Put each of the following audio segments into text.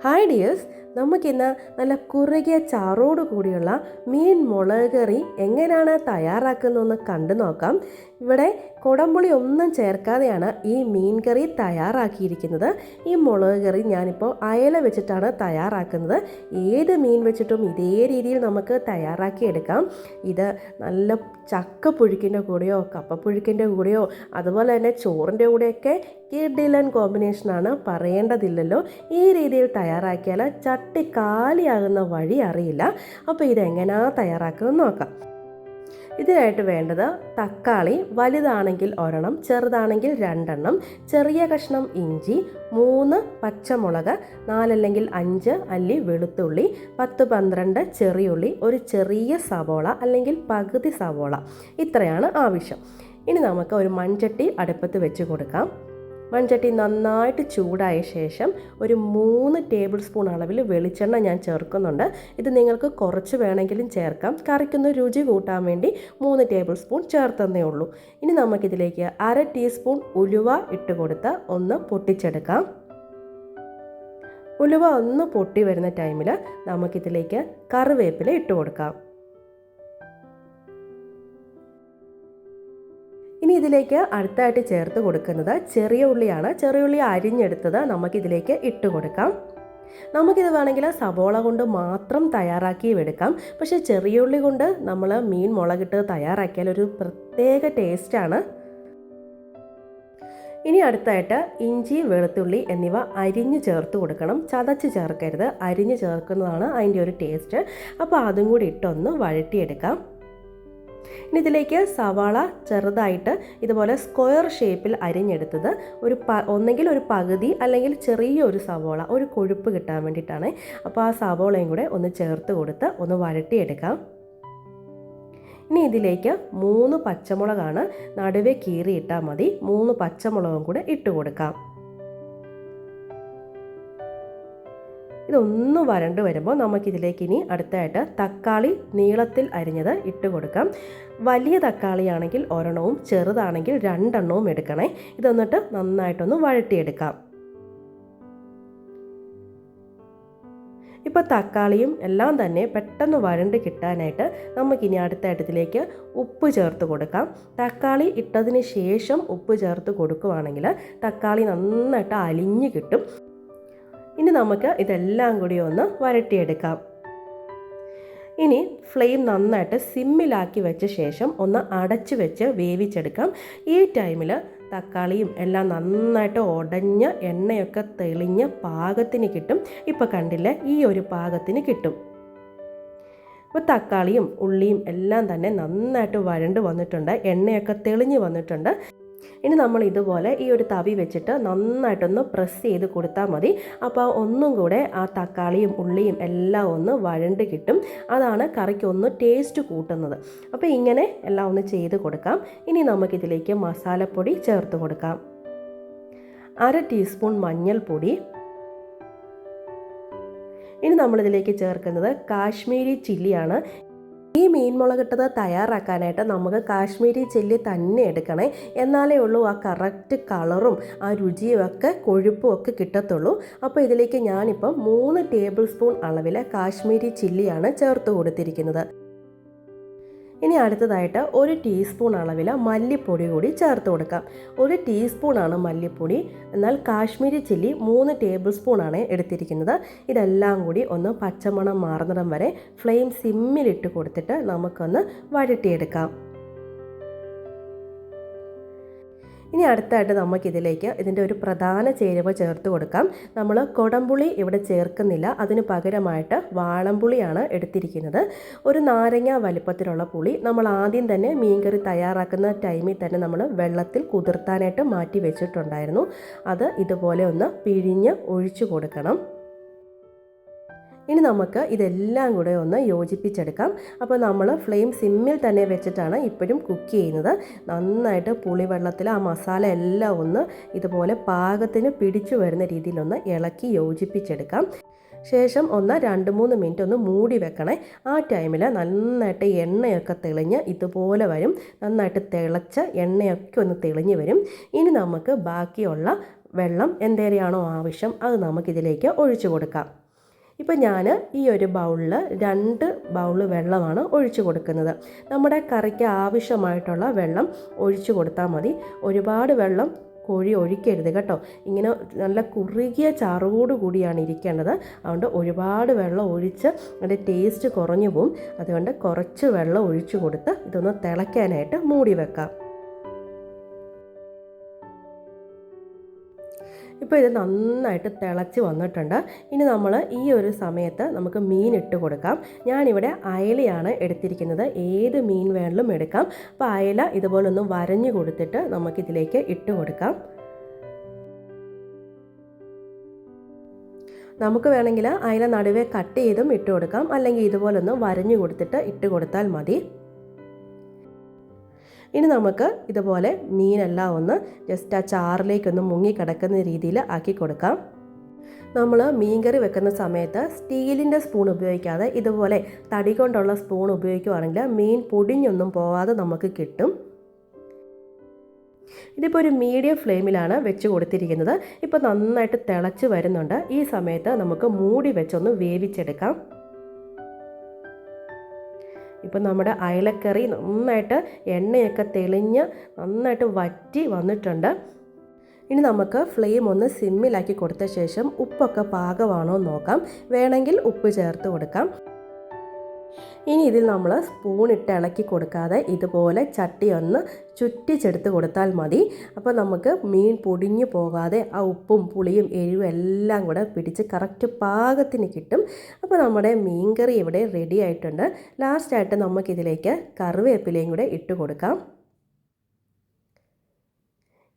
Hi dears, നമുക്കിന്ന് നല്ല കുറുകിയ ചാറോട് കൂടിയുള്ള മീൻ മുളക് കറി എങ്ങനെയാണ് തയ്യാറാക്കുന്നതെന്ന് കണ്ടു നോക്കാം. ഇവിടെ കുടംപുളി ഒന്നും ചേർക്കാതെയാണ് ഈ മീൻ കറി തയ്യാറാക്കിയിരിക്കുന്നത്. ഈ മുളക് കറി ഞാനിപ്പോൾ അയല വെച്ചിട്ടാണ് തയ്യാറാക്കുന്നത്. ഏത് മീൻ വെച്ചിട്ടും ഇതേ രീതിയിൽ നമുക്ക് തയ്യാറാക്കിയെടുക്കാം. ഇത് നല്ല ചക്കപ്പുഴുക്കിൻ്റെ കൂടെയോ കപ്പപ്പുഴുക്കിൻ്റെ കൂടെയോ അതുപോലെ തന്നെ ചോറിൻ്റെ കൂടെയൊക്കെ കിഡിലൻ കോമ്പിനേഷനാണ്, പറയേണ്ടതില്ലല്ലോ. ഈ രീതിയിൽ തയ്യാറാക്കിയാൽ ചട്ടി കാലിയാകുന്ന വഴി അറിയില്ല. അപ്പോൾ ഇതെങ്ങനെയാണ് തയ്യാറാക്കുന്നത് നോക്കാം. ഇതിനായിട്ട് വേണ്ടത് തക്കാളി, വലുതാണെങ്കിൽ ഒരെണ്ണം, ചെറുതാണെങ്കിൽ 2 എണ്ണം, ചെറിയ കഷ്ണം ഇഞ്ചി, 3 പച്ചമുളക്, 4 അല്ലെങ്കിൽ 5 അല്ലി വെളുത്തുള്ളി, 10-12 ചെറിയുള്ളി, ഒരു ചെറിയ സവോള അല്ലെങ്കിൽ പകുതി സവോള, ഇത്രയാണ് ആവശ്യം. ഇനി നമുക്ക് ഒരു മൺചട്ടി അടുപ്പത്ത് വെച്ച് കൊടുക്കാം. മൺചട്ടി നന്നായിട്ട് ചൂടായ ശേഷം ഒരു 3 ടേബിൾ സ്പൂൺ അളവിൽ വെളിച്ചെണ്ണ ഞാൻ ചേർക്കുന്നുണ്ട്. ഇത് നിങ്ങൾക്ക് കുറച്ച് വേണമെങ്കിലും ചേർക്കാം. കറിക്കൊന്ന് രുചി കൂട്ടാൻ വേണ്ടി 3 ടേബിൾ സ്പൂൺ ചേർത്തന്നേ ഉള്ളൂ. ഇനി നമുക്കിതിലേക്ക് 1/2 ടീസ്പൂൺ ഉലുവ ഇട്ട് കൊടുത്ത് ഒന്ന് പൊട്ടിച്ചെടുക്കാം. ഉലുവ ഒന്ന് പൊട്ടി വരുന്ന ടൈമിൽ നമുക്കിതിലേക്ക് കറിവേപ്പില ഇട്ട് കൊടുക്കാം. ഇനി ഇതിലേക്ക് അടുത്തായിട്ട് ചേർത്ത് കൊടുക്കുന്നത് ചെറിയ ഉള്ളിയാണ്. ചെറിയ ഉള്ളി അരിഞ്ഞെടുത്തത് നമുക്കിതിലേക്ക് ഇട്ട് കൊടുക്കാം. നമുക്കിത് വേണമെങ്കിൽ സവോള കൊണ്ട് മാത്രം തയ്യാറാക്കി എടുക്കാം. പക്ഷേ ചെറിയ ഉള്ളി കൊണ്ട് നമ്മൾ മീൻ മുളകിട്ട് തയ്യാറാക്കിയാൽ ഒരു പ്രത്യേക ടേസ്റ്റാണ്. ഇനി അടുത്തായിട്ട് ഇഞ്ചി, വെളുത്തുള്ളി എന്നിവ അരിഞ്ഞ് ചേർത്ത് കൊടുക്കണം. ചതച്ച് ചേർക്കരുത്, അരിഞ്ഞ് ചേർക്കുന്നതാണ് അതിൻ്റെ ഒരു ടേസ്റ്റ്. അപ്പോൾ അതും കൂടി ഇട്ടൊന്ന് വഴറ്റിയെടുക്കാം. ഇനി ഇതിലേക്ക് സവാള ചെറുതായിട്ട് ഇതുപോലെ സ്ക്വയർ ഷേപ്പിൽ അരിഞ്ഞെടുത്തത് ഒന്നെങ്കിൽ ഒരു പകുതി അല്ലെങ്കിൽ ചെറിയൊരു സവാള, ഒരു കൊഴുപ്പ് കിട്ടാൻ വേണ്ടിയിട്ടാണ്. അപ്പോൾ ആ സവാളയും കൂടെ ഒന്ന് ചേർത്ത് കൊടുത്ത് ഒന്ന് വഴറ്റിയെടുക്കാം. ഇനി ഇതിലേക്ക് 3 പച്ചമുളകാണ്, നടുവേ കീറിയിട്ടാൽ മതി. 3 പച്ചമുളകും കൂടെ ഇട്ട് കൊടുക്കാം. ഇതൊന്ന് വരണ്ട് വരുമ്പോൾ നമുക്കിതിലേക്ക് ഇനി അടുത്തായിട്ട് തക്കാളി നീളത്തിൽ അരിഞ്ഞത് ഇട്ട് കൊടുക്കാം. വലിയ തക്കാളിയാണെങ്കിൽ ഒരെണ്ണവും ചെറുതാണെങ്കിൽ 2 എണ്ണവും എടുക്കണേ. ഇതൊന്നിട്ട് നന്നായിട്ടൊന്ന് വഴറ്റിയെടുക്കാം. ഇപ്പോൾ തക്കാളിയും എല്ലാം തന്നെ പെട്ടെന്ന് വരണ്ട് കിട്ടാനായിട്ട് നമുക്കിനി അടുത്തായിട്ട് ഇതിലേക്ക് ഉപ്പ് ചേർത്ത് കൊടുക്കാം. തക്കാളി ഇട്ടതിന് ശേഷം ഉപ്പ് ചേർത്ത് കൊടുക്കുകയാണെങ്കിൽ തക്കാളി നന്നായിട്ട് അലിഞ്ഞ് കിട്ടും. ഇനി നമുക്ക് ഇതെല്ലാം കൂടി ഒന്ന് വഴറ്റിയെടുക്കാം. ഇനി ഫ്ലെയിം നന്നായിട്ട് സിമ്മിലാക്കി വെച്ച ശേഷം ഒന്ന് അടച്ച് വെച്ച് വേവിച്ചെടുക്കാം. ഈ ടൈമിൽ തക്കാളിയും എല്ലാം നന്നായിട്ട് ഉടഞ്ഞ് എണ്ണയൊക്കെ തെളിഞ്ഞ് പാകത്തിന് കിട്ടും. ഇപ്പോൾ കണ്ടില്ലേ, ഈ ഒരു പാകത്തിന് കിട്ടും. അപ്പോൾ തക്കാളിയും ഉള്ളിയും എല്ലാം തന്നെ നന്നായിട്ട് വഴണ്ട് വന്നിട്ടുണ്ട്, എണ്ണയൊക്കെ തെളിഞ്ഞ് വന്നിട്ടുണ്ട്. ഇനി നമ്മൾ ഇതുപോലെ ഈ ഒരു തവി വെച്ചിട്ട് നന്നായിട്ടൊന്ന് പ്രസ് ചെയ്ത് കൊടുത്താൽ മതി. അപ്പോൾ ഒന്നും കൂടെ ആ തക്കാളിയും ഉള്ളിയും എല്ലാം ഒന്ന് വഴണ്ട് കിട്ടും. അതാണ് കറിക്ക് ഒന്ന് ടേസ്റ്റ് കൂട്ടുന്നത്. അപ്പോൾ ഇങ്ങനെ എല്ലാം ഒന്ന് ചെയ്ത് കൊടുക്കാം. ഇനി നമുക്കിതിലേക്ക് മസാലപ്പൊടി ചേർത്ത് കൊടുക്കാം. 1/2 ടീസ്പൂൺ മഞ്ഞൾപ്പൊടി. ഇനി നമ്മളിതിലേക്ക് ചേർക്കുന്നത് കാശ്മീരി ചില്ലിയാണ്. ഈ മീൻ മുളകിട്ടത് തയ്യാറാക്കാനായിട്ട് നമുക്ക് കാശ്മീരി ചില്ലി തന്നെ എടുക്കണേ. എന്നാലേ ഉള്ളൂ ആ കറക്റ്റ് കളറും ആ രുചിയും ഒക്കെ കൊഴുപ്പും ഒക്കെ കിട്ടത്തുള്ളൂ. അപ്പോൾ ഇതിലേക്ക് ഞാനിപ്പം 3 ടേബിൾ സ്പൂൺ അളവിൽ കാശ്മീരി ചില്ലിയാണ് ചേർത്ത് കൊടുത്തിരിക്കുന്നത്. ഇനി അടുത്തതായിട്ട് 1 ടീസ്പൂൺ അളവിൽ മല്ലിപ്പൊടി കൂടി ചേർത്ത് കൊടുക്കാം. 1 ടീസ്പൂണാണ് മല്ലിപ്പൊടി, എന്നാൽ കാശ്മീരി ചില്ലി 3 ടേബിൾ സ്പൂണാണ് എടുത്തിരിക്കുന്നത്. ഇതെല്ലാം കൂടി ഒന്ന് പച്ചമണം മാറുന്നിടം വരെ ഫ്ലെയിം സിമ്മിലിട്ട് കൊടുത്തിട്ട് നമുക്കൊന്ന് വഴറ്റിയെടുക്കാം. ഇനി അടുത്തായിട്ട് നമുക്കിതിലേക്ക് ഇതിൻ്റെ ഒരു പ്രധാന ചേരുവ ചേർത്ത് കൊടുക്കാം. നമ്മൾ കുടംപുളി ഇവിടെ ചേർക്കുന്നില്ല, അതിന് പകരമായിട്ട് വാളംപുളിയാണ് എടുത്തിരിക്കുന്നത്. ഒരു നാരങ്ങ വലിപ്പത്തിലുള്ള പുളി നമ്മൾ ആദ്യം തന്നെ മീൻകറി തയ്യാറാക്കുന്ന ടൈമിൽ തന്നെ നമ്മൾ വെള്ളത്തിൽ കുതിർത്താനായിട്ട് മാറ്റി വെച്ചിട്ടുണ്ടായിരുന്നു. അത് ഇതുപോലെ ഒന്ന് പിഴിഞ്ഞ് ഒഴിച്ചു കൊടുക്കണം. ഇനി നമുക്ക് ഇതെല്ലാം കൂടെ ഒന്ന് യോജിപ്പിച്ചെടുക്കാം. അപ്പോൾ നമ്മൾ ഫ്ലെയിം സിമ്മിൽ തന്നെ വെച്ചിട്ടാണ് ഇപ്പോഴും കുക്ക് ചെയ്യുന്നത്. നന്നായിട്ട് പുളിവെള്ളത്തിൽ ആ മസാല എല്ലാം ഒന്ന് ഇതുപോലെ പാകത്തിന് പിടിച്ചു വരുന്ന രീതിയിലൊന്ന് ഇളക്കി യോജിപ്പിച്ചെടുക്കാം. ശേഷം 2-3 മിനിറ്റ് ഒന്ന് മൂടി വെക്കണേ. ആ ടൈമിൽ നന്നായിട്ട് എണ്ണയൊക്കെ തെളിഞ്ഞ് ഇതുപോലെ വരും. നന്നായിട്ട് തിളച്ച് എണ്ണയൊക്കെ ഒന്ന് തെളിഞ്ഞ് വരും. ഇനി നമുക്ക് ബാക്കിയുള്ള വെള്ളം എന്തേരെയാണോ ആവശ്യം അത് നമുക്കിതിലേക്ക് ഒഴിച്ചു കൊടുക്കാം. ഇപ്പം ഞാൻ ഈ ഒരു ബൗളിൽ 2 ബൗൾ വെള്ളമാണ് ഒഴിച്ചു കൊടുക്കുന്നത്. നമ്മുടെ കറിക്ക് ആവശ്യമായിട്ടുള്ള വെള്ളം ഒഴിച്ചു കൊടുത്താൽ മതി. ഒരുപാട് വെള്ളം കോഴി ഒഴിക്കരുത് കേട്ടോ. ഇങ്ങനെ നല്ല കുറുകിയ ചാറോട് കൂടിയാണ് ഇരിക്കേണ്ടത്. അതുകൊണ്ട് ഒരുപാട് വെള്ളം ഒഴിച്ച് അതിൻ്റെ ടേസ്റ്റ് കുറഞ്ഞു പോവും. അതുകൊണ്ട് കുറച്ച് വെള്ളം ഒഴിച്ചു കൊടുത്ത് ഇതൊന്ന് തിളയ്ക്കാനായിട്ട് മൂടി വെക്കാം. ഇപ്പോൾ ഇത് നന്നായിട്ട് തിളച്ച് വന്നിട്ടുണ്ട്. ഇനി നമ്മൾ ഈ ഒരു സമയത്ത് നമുക്ക് മീൻ ഇട്ട് കൊടുക്കാം. ഞാനിവിടെ അയലയാണ് എടുത്തിരിക്കുന്നത്. ഏത് മീൻ വേണമെങ്കിലും എടുക്കാം. അപ്പോൾ അയല ഇതുപോലെ ഒന്ന് വരഞ്ഞു കൊടുത്തിട്ട് നമുക്കിതിലേക്ക് ഇട്ട് കൊടുക്കാം. നമുക്ക് വേണമെങ്കിൽ അയല നടുവേ കട്ട് ചെയ്തും ഇട്ട് കൊടുക്കാം. അല്ലെങ്കിൽ ഇതുപോലെ ഒന്ന് വരഞ്ഞു കൊടുത്തിട്ട് ഇട്ട് കൊടുത്താൽ മതി. ഇനി നമുക്ക് ഇതുപോലെ മീനെല്ലാം ഒന്ന് ജസ്റ്റ് ആ ചാറിലേക്കൊന്ന് മുങ്ങിക്കിടക്കുന്ന രീതിയിൽ ആക്കി കൊടുക്കാം. നമ്മൾ മീൻകറി വെക്കുന്ന സമയത്ത് സ്റ്റീലിൻ്റെ സ്പൂൺ ഉപയോഗിക്കാതെ ഇതുപോലെ തടി കൊണ്ടുള്ള സ്പൂൺ ഉപയോഗിക്കുകയാണെങ്കിൽ മീൻ പൊടിഞ്ഞൊന്നും പോവാതെ നമുക്ക് കിട്ടും. ഇതിപ്പോൾ ഒരു മീഡിയം ഫ്ലെയിമിലാണ് വെച്ച് കൊടുത്തിരിക്കുന്നത്. ഇപ്പോൾ നന്നായിട്ട് തിളച്ച് വരുന്നുണ്ട്. ഈ സമയത്ത് നമുക്ക് മൂടി വെച്ചൊന്ന് വേവിച്ചെടുക്കാം. ഇപ്പം നമ്മുടെ അയലക്കറി നന്നായിട്ട് എണ്ണയൊക്കെ തെളിഞ്ഞ് നന്നായിട്ട് വറ്റി വന്നിട്ടുണ്ട്. ഇനി നമുക്ക് ഫ്ലെയിം ഒന്ന് സിമ്മിലാക്കി കൊടുത്ത ശേഷം ഉപ്പൊക്കെ പാകമാണോ നോക്കാം. വേണമെങ്കിൽ ഉപ്പ് ചേർത്ത് കൊടുക്കാം. ഇനി ഇതിൽ നമ്മൾ സ്പൂണിട്ട് ഇളക്കി കൊടുക്കാതെ ഇതുപോലെ ചട്ടി ഒന്ന് ചുറ്റിച്ചെടുത്ത് കൊടുത്താൽ മതി. അപ്പോൾ നമുക്ക് മീൻ പൊടിഞ്ഞു പോകാതെ ആ ഉപ്പും പുളിയും എരിവും എല്ലാം കൂടെ പിടിച്ച് കറക്റ്റ് പാകത്തിന് കിട്ടും. അപ്പോൾ നമ്മുടെ മീൻകറി ഇവിടെ റെഡി ആയിട്ടുണ്ട്. ലാസ്റ്റായിട്ട് നമുക്കിതിലേക്ക് കറിവേപ്പിലയും കൂടെ ഇട്ട് കൊടുക്കാം.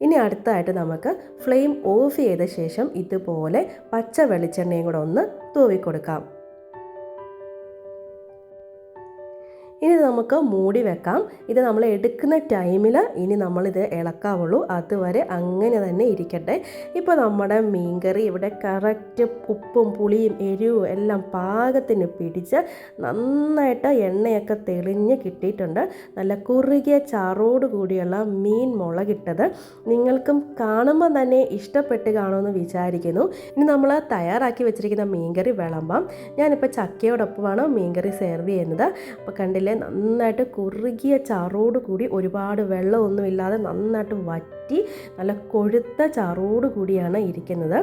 ഇനി അടുത്തായിട്ട് നമുക്ക് ഫ്ലെയിം ഓഫ് ചെയ്ത ശേഷം ഇതുപോലെ പച്ച വെളിച്ചെണ്ണയും കൂടെ ഒന്ന് തൂവി കൊടുക്കാം. ഇനി നമുക്ക് മൂടി വെക്കാം. ഇത് നമ്മൾ എടുക്കുന്ന ടൈമിൽ ഇനി നമ്മളിത് ഇളക്കാവുള്ളൂ. അതുവരെ അങ്ങനെ തന്നെ ഇരിക്കട്ടെ. ഇപ്പോൾ നമ്മുടെ മീൻകറി ഇവിടെ കറക്റ്റ് ഉപ്പും പുളിയും എരിവും എല്ലാം പാകത്തിന് പിടിച്ച് നന്നായിട്ട് എണ്ണയൊക്കെ തെളിഞ്ഞ് കിട്ടിയിട്ടുണ്ട്. നല്ല കുറുകിയ ചാറോട് കൂടിയുള്ള മീൻ മുളകിട്ടത് നിങ്ങൾക്കും കാണുമ്പോൾ തന്നെ ഇഷ്ടപ്പെട്ട് കാണുമെന്ന് വിചാരിക്കുന്നു. ഇനി നമ്മൾ തയ്യാറാക്കി വെച്ചിരിക്കുന്ന മീൻകറി വിളമ്പാം. ഞാനിപ്പോൾ ചക്കയോടൊപ്പമാണ് മീൻകറി സെർവ് ചെയ്യുന്നത്. അപ്പോൾ കണ്ടില്ലേ, നന്നായിട്ട് കുറുകിയ ചാറോട് കൂടി ഒരുപാട് വെള്ളമൊന്നുമില്ലാതെ നന്നായിട്ട് വറ്റി നല്ല കൊഴുത്ത ചാറോട് കൂടിയാണ് ഇരിക്കുന്നത്.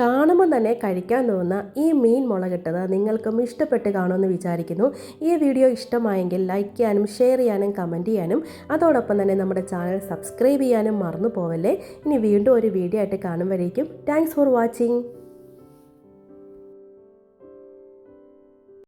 കാണുമ്പോൾ തന്നെ കഴിക്കാൻ തോന്നുന്ന ഈ മീൻ മുളകിട്ടത് നിങ്ങൾക്കും ഇഷ്ടപ്പെട്ട് കാണുമെന്ന് വിചാരിക്കുന്നു. ഈ വീഡിയോ ഇഷ്ടമായെങ്കിൽ ലൈക്ക് ചെയ്യാനും ഷെയർ ചെയ്യാനും കമൻറ്റ് ചെയ്യാനും അതോടൊപ്പം തന്നെ നമ്മുടെ ചാനൽ സബ്സ്ക്രൈബ് ചെയ്യാനും മറന്നു പോവല്ലേ. ഇനി വീണ്ടും ഒരു വീഡിയോ ആയിട്ട് കാണുമ്പോഴേക്കും താങ്ക്സ് ഫോർ വാച്ചിങ്.